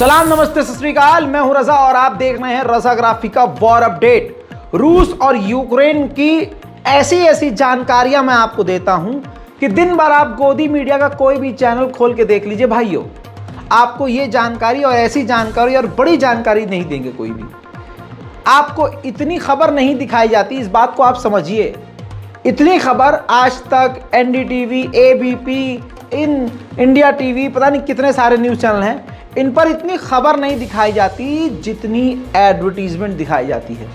सलाम, नमस्ते, सत श्री अकाल। मैं हूं रजा और आप देख रहे हैं रजाग्राफी का वॉर अपडेट। रूस और यूक्रेन की ऐसी जानकारियां मैं आपको देता हूं कि दिन भर आप गोदी मीडिया का कोई भी चैनल खोल के देख लीजिए भाइयों, आपको ये जानकारी और ऐसी जानकारी और बड़ी जानकारी नहीं देंगे कोई भी। आपको इतनी खबर नहीं दिखाई जाती, इस बात को आप समझिए। इतनी खबर आज तक एनडीटीवी, एबीपी, इंडिया टीवी, पता नहीं कितने सारे न्यूज़ चैनल हैं, इन पर इतनी खबर नहीं दिखाई जाती जितनी एडवर्टीजमेंट दिखाई जाती है।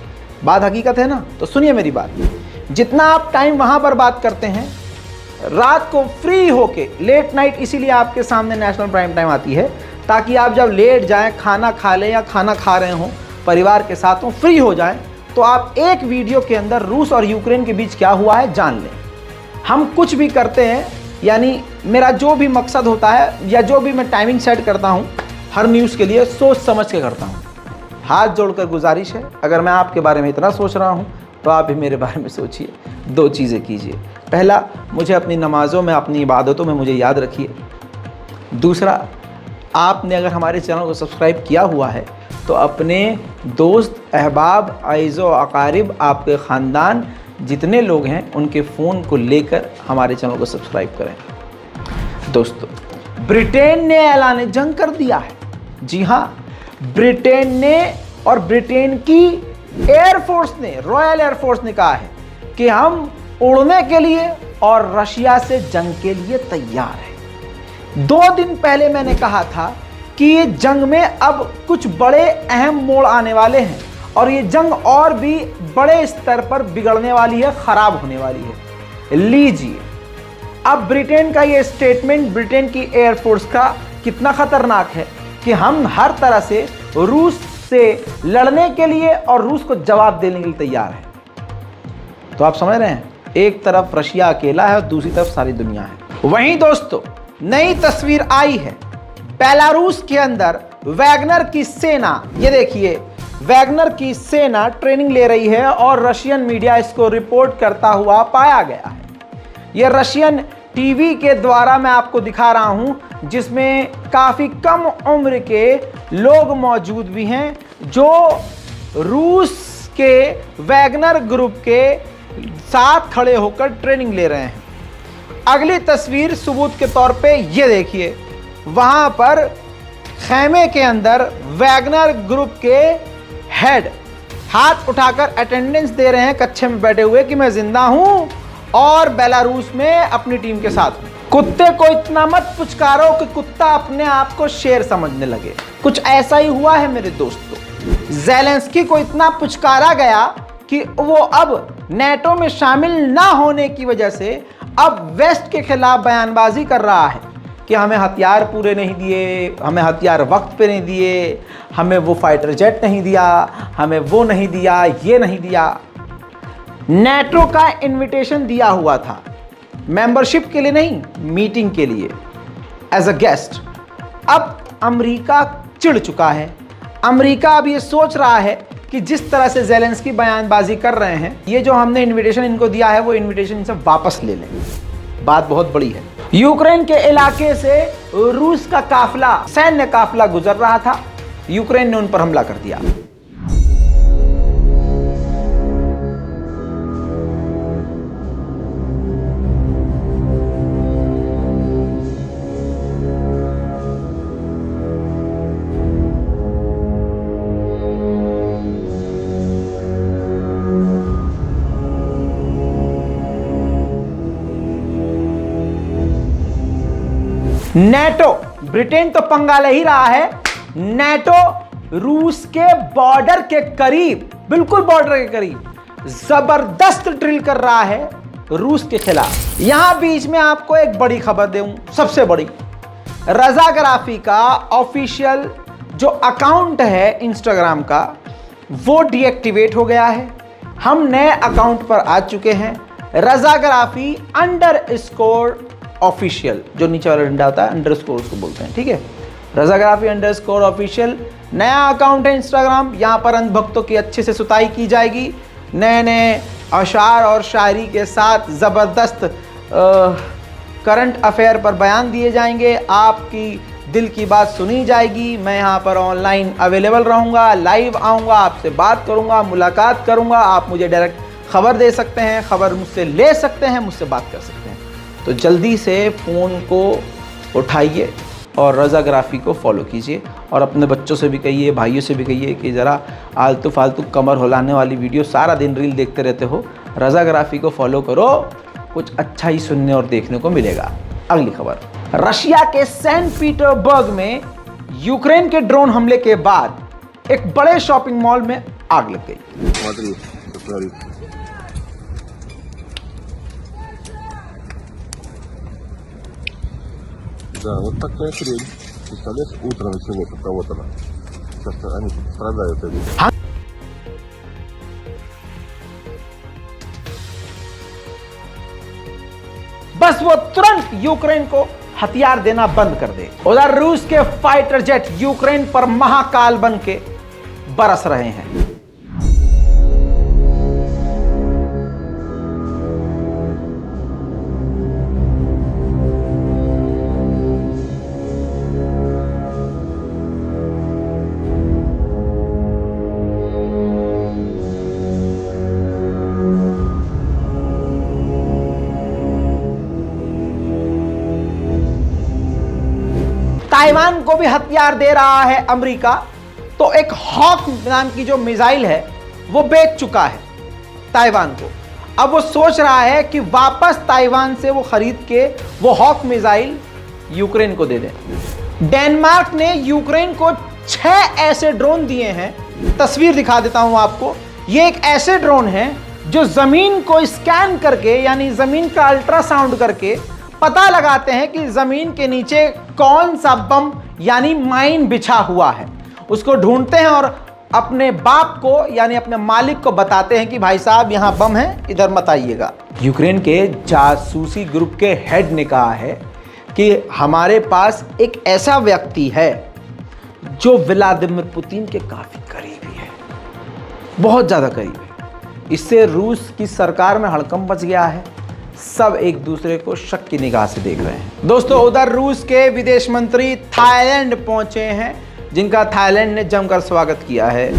बात हकीकत है ना? तो सुनिए मेरी बात। जितना आप टाइम वहाँ पर बात करते हैं, रात को फ्री होके लेट नाइट, इसीलिए आपके सामने नेशनल प्राइम टाइम आती है ताकि आप जब लेट जाएं, खाना खा लें या खाना खा रहे हों, परिवार के साथ हों, फ्री हो जाएं, तो आप एक वीडियो के अंदर रूस और यूक्रेन के बीच क्या हुआ है जान लें। हम कुछ भी करते हैं, यानी मेरा जो भी मकसद होता है या जो भी मैं टाइमिंग सेट करता हूँ हर न्यूज़ के लिए, सोच समझ के करता हूँ। हाथ जोड़कर गुजारिश है, अगर मैं आपके बारे में इतना सोच रहा हूँ तो आप भी मेरे बारे में सोचिए। दो चीज़ें कीजिए। पहला, मुझे अपनी नमाज़ों में, अपनी इबादतों में मुझे याद रखिए। दूसरा, आपने अगर हमारे चैनल को सब्सक्राइब किया हुआ है तो अपने दोस्त, अहबाब, आइज़ो, अकारिब, आपके ख़ानदान जितने लोग हैं उनके फ़ोन को लेकर हमारे चैनल को सब्सक्राइब करें। दोस्तों, ब्रिटेन ने ऐलान जंग कर दिया है। जी हाँ, ब्रिटेन ने और ब्रिटेन की एयरफोर्स ने, रॉयल एयरफोर्स ने कहा है कि हम उड़ने के लिए और रशिया से जंग के लिए तैयार हैं। 2 दिन पहले मैंने कहा था कि ये जंग में अब कुछ बड़े अहम मोड़ आने वाले हैं और ये जंग और भी बड़े स्तर पर बिगड़ने वाली है, खराब होने वाली है। लीजिए, अब ब्रिटेन का ये स्टेटमेंट, ब्रिटेन की एयरफोर्स का कितना खतरनाक है कि हम हर तरह से रूस से लड़ने के लिए और रूस को जवाब देने के लिए तैयार हैं। तो आप समझ रहे हैं, एक तरफ रशिया अकेला है और दूसरी तरफ सारी दुनिया है। वहीं दोस्तों, नई तस्वीर आई है बेलारूस के अंदर। वैगनर की सेना, ये देखिए, वैगनर की सेना ट्रेनिंग ले रही है और रशियन मीडिया इसको रिपोर्ट करता हुआ पाया गया है। ये रशियन टीवी के द्वारा मैं आपको दिखा रहा हूं, जिसमें काफ़ी कम उम्र के लोग मौजूद भी हैं जो रूस के वैगनर ग्रुप के साथ खड़े होकर ट्रेनिंग ले रहे हैं। अगली तस्वीर सबूत के तौर पे ये देखिए, वहां पर खेमे के अंदर वैगनर ग्रुप के हेड हाथ उठाकर अटेंडेंस दे रहे हैं, कच्छे में बैठे हुए, कि मैं जिंदा हूं और बेलारूस में अपनी टीम के साथ हूं। कुत्ते को इतना मत पुचकारो कि कुत्ता अपने आप को शेर समझने लगे। कुछ ऐसा ही हुआ है मेरे दोस्तों। ज़ेलेंस्की को इतना पुचकारा गया कि वो अब नेटो में शामिल ना होने की वजह से अब वेस्ट के खिलाफ बयानबाजी कर रहा है कि हमें हथियार पूरे नहीं दिए, हमें हथियार वक्त पे नहीं दिए, हमें वो फाइटर जेट नहीं दिया, हमें वो नहीं दिया, ये नहीं दिया। नेटो का इनविटेशन दिया हुआ था, मेंबरशिप के लिए नहीं, मीटिंग के लिए, एज अ गेस्ट। अब अमेरिका चिढ़ चुका है। अमेरिका अब ये सोच रहा है कि जिस तरह से ज़ेलेंस्की बयानबाजी कर रहे हैं, ये जो हमने इनविटेशन इनको दिया है वो इनविटेशन इनसे वापस ले लें। बात बहुत बड़ी है। यूक्रेन के इलाके से रूस का काफिला, सैन्य काफिला गुजर रहा था, यूक्रेन ने उन पर हमला कर दिया। नेटो, ब्रिटेन तो पंगा ले ही रहा है। नेटो रूस के बॉर्डर के करीब, बिल्कुल बॉर्डर के करीब जबरदस्त ड्रिल कर रहा है रूस के खिलाफ। यहां बीच में आपको एक बड़ी खबर दूं, सबसे बड़ी। रजाग्राफी का ऑफिशियल जो अकाउंट है इंस्टाग्राम का, वो डीएक्टिवेट हो गया है। हम नए अकाउंट पर आ चुके हैं, रजाग्राफी _ ऑफिशियल, जो नीचे वाला डंडा होता है, अंडरस्कोर उसको बोलते हैं, ठीक है। रजाग्राफी _ ऑफिशियल नया अकाउंट है इंस्टाग्राम। यहाँ पर अंधभक्तों की अच्छे से सुताई की जाएगी, नए नए अशार और शायरी के साथ ज़बरदस्त करंट अफेयर पर बयान दिए जाएंगे, आपकी दिल की बात सुनी जाएगी। मैं यहाँ पर ऑनलाइन अवेलेबल रहूँगा, लाइव आऊँगा, आपसे बात करूँगा, मुलाकात करूँगा। आप मुझे डायरेक्ट खबर दे सकते हैं, खबर मुझसे ले सकते हैं, मुझसे बात कर सकते हैं। तो जल्दी से फ़ोन को उठाइए और रज़ाग्राफ़ी को फॉलो कीजिए। और अपने बच्चों से भी कहिए, भाइयों से भी कहिए कि ज़रा आलतू फालतू कमर हिलाने वाली वीडियो सारा दिन रील देखते रहते हो, रज़ाग्राफ़ी को फॉलो करो, कुछ अच्छा ही सुनने और देखने को मिलेगा। अगली खबर, रशिया के सेंट पीटर्सबर्ग में यूक्रेन के ड्रोन हमले के बाद एक बड़े शॉपिंग मॉल में आग लग गई। Да, вот такая хрень. Представляешь, утром всего-то кого-то. Сейчас они тут страдают этим. बस वो तुरंत यूक्रेन को हथियार देना बंद कर दे। उधर रूस के फाइटर जेट यूक्रेन पर महाकाल बन के बरस रहे हैं। ताइवान को भी हथियार दे रहा है अमेरिका। तो एक हॉक नाम की जो मिसाइल है वो बेच चुका है ताइवान को। अब वो सोच रहा है कि वापस ताइवान से वो खरीद के वो हॉक मिसाइल यूक्रेन को दे दें। डेनमार्क ने यूक्रेन को 6 ऐसे ड्रोन दिए हैं। तस्वीर दिखा देता हूं आपको। ये एक ऐसे ड्रोन है जो जमीन को स्कैन करके, यानी जमीन का अल्ट्रासाउंड करके पता लगाते हैं कि जमीन के नीचे कौन सा बम यानी माइन बिछा हुआ है। उसको ढूंढते हैं और अपने बाप को यानी अपने मालिक को बताते हैं कि भाई साहब यहाँ बम है, इधर मत आइएगा। यूक्रेन के जासूसी ग्रुप के हेड ने कहा है कि हमारे पास एक ऐसा व्यक्ति है जो व्लादिमीर पुतिन के काफी करीबी है, बहुत ज्यादा करीब है। इससे रूस की सरकार में हड़कंप मच गया है। सब एक दूसरे को शक की निगाह से देख रहे हैं। दोस्तों, उधर रूस के विदेश मंत्री थाईलैंड पहुंचे हैं, जिनका थाईलैंड ने जमकर स्वागत किया है।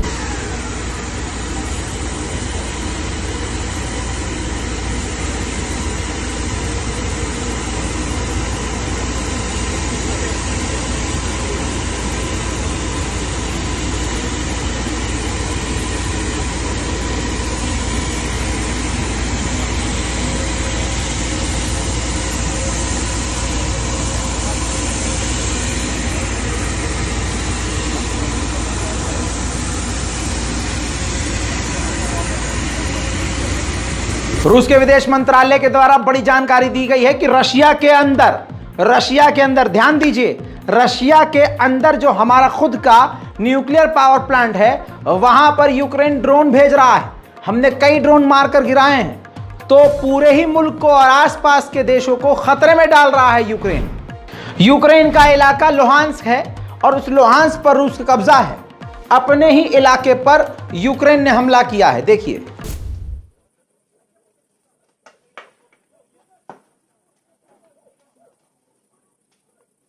रूस के विदेश मंत्रालय के द्वारा बड़ी जानकारी दी गई है कि रशिया के अंदर ध्यान दीजिए, रशिया के अंदर जो हमारा खुद का न्यूक्लियर पावर प्लांट है वहां पर यूक्रेन ड्रोन भेज रहा है। हमने कई ड्रोन मारकर गिराए हैं। तो पूरे ही मुल्क को और आसपास के देशों को खतरे में डाल रहा है यूक्रेन। यूक्रेन का इलाका लुहांस्क है और उस लुहांस्क पर रूस का कब्जा है। अपने ही इलाके पर यूक्रेन ने हमला किया है। देखिए,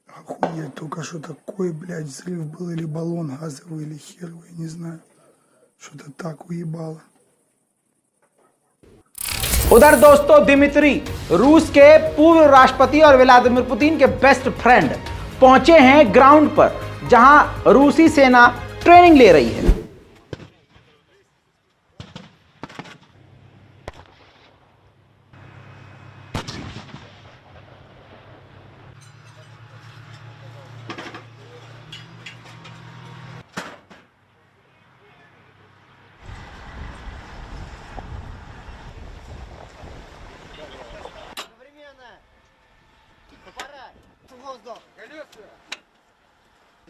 Охуеть, только что такой, блядь, взрыв был, или баллон газовый, или херовый, не знаю. Что-то так уебало. उधर दोस्तों, दिमित्री रूस के पूर्व राष्ट्रपति और व्लादिमीर पुतिन के बेस्ट फ्रेंड पहुंचे हैं ग्राउंड पर, जहां रूसी सेना ट्रेनिंग ले रही है।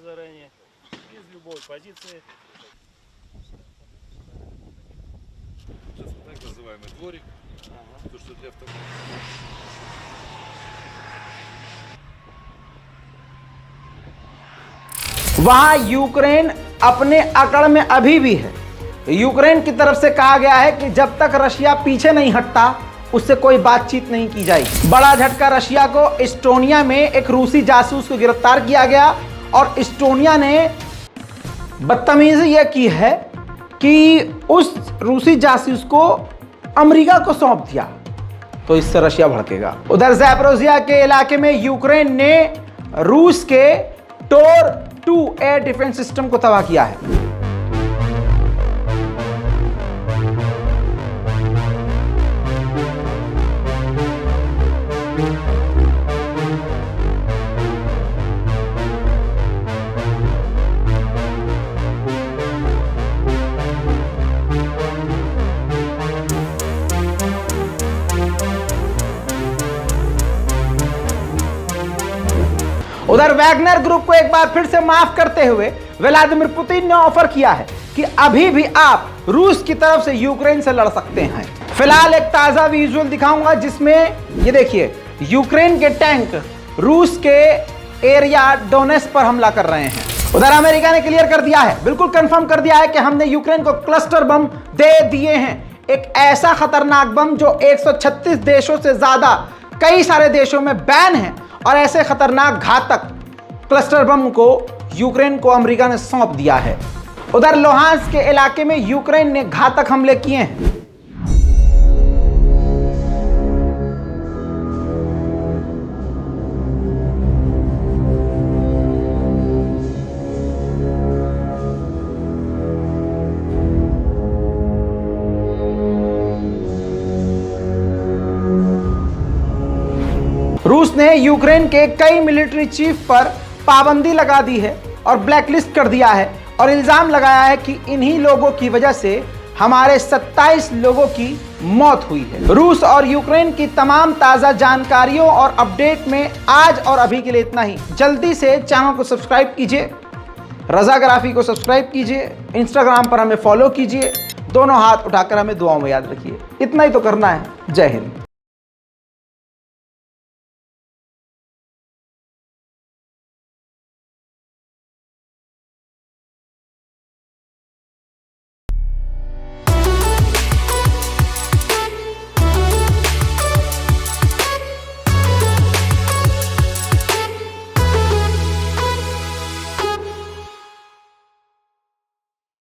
Заранее из любой позиции. Сейчас так называемый дворик, то что для автомобиля. वहां यूक्रेन अपने अकड़ में अभी भी है। यूक्रेन की तरफ से कहा गया है कि जब तक रशिया पीछे नहीं हटता उससे कोई बातचीत नहीं की जाएगी। बड़ा झटका रशिया को, एस्टोनिया में एक रूसी जासूस को गिरफ्तार किया गया और एस्टोनिया ने बदतमीजी यह की है कि उस रूसी जासूस को अमेरिका को सौंप दिया, तो इससे रशिया भड़केगा। उधर ज़ैपोरिज़िया के इलाके में यूक्रेन ने रूस के टोर 2 एयर डिफेंस सिस्टम को तबाह किया है। उधर वैगनर ग्रुप को एक बार फिर से माफ करते हुए व्लादिमीर पुतिन ने ऑफर किया है कि अभी भी आप रूस की तरफ से यूक्रेन से लड़ सकते हैं। फिलहाल एक ताजा विजुअल दिखाऊंगा जिसमें ये देखिए, यूक्रेन के टैंक रूस के एरिया डोनेट्स्क पर हमला कर रहे हैं। उधर अमेरिका ने क्लियर कर दिया है, बिल्कुल कंफर्म कर दिया है कि हमने यूक्रेन को क्लस्टर बम दे दिए हैं। एक ऐसा खतरनाक बम जो 136 देशों से ज्यादा कई सारे देशों में बैन है, और ऐसे खतरनाक घातक क्लस्टर बम को यूक्रेन को अमेरिका ने सौंप दिया है। उधर लुहांस्क के इलाके में यूक्रेन ने घातक हमले किए हैं। रूस ने यूक्रेन के कई मिलिट्री चीफ पर पाबंदी लगा दी है और ब्लैकलिस्ट कर दिया है, और इल्जाम लगाया है कि इन्हीं लोगों की वजह से हमारे 27 लोगों की मौत हुई है। रूस और यूक्रेन की तमाम ताज़ा जानकारियों और अपडेट में आज और अभी के लिए इतना ही। जल्दी से चैनल को सब्सक्राइब कीजिए, रज़ाग्राफी को सब्सक्राइब कीजिए, इंस्टाग्राम पर हमें फॉलो कीजिए, दोनों हाथ उठाकर हमें दुआओं में याद रखिए। इतना ही तो करना है। जय हिंद।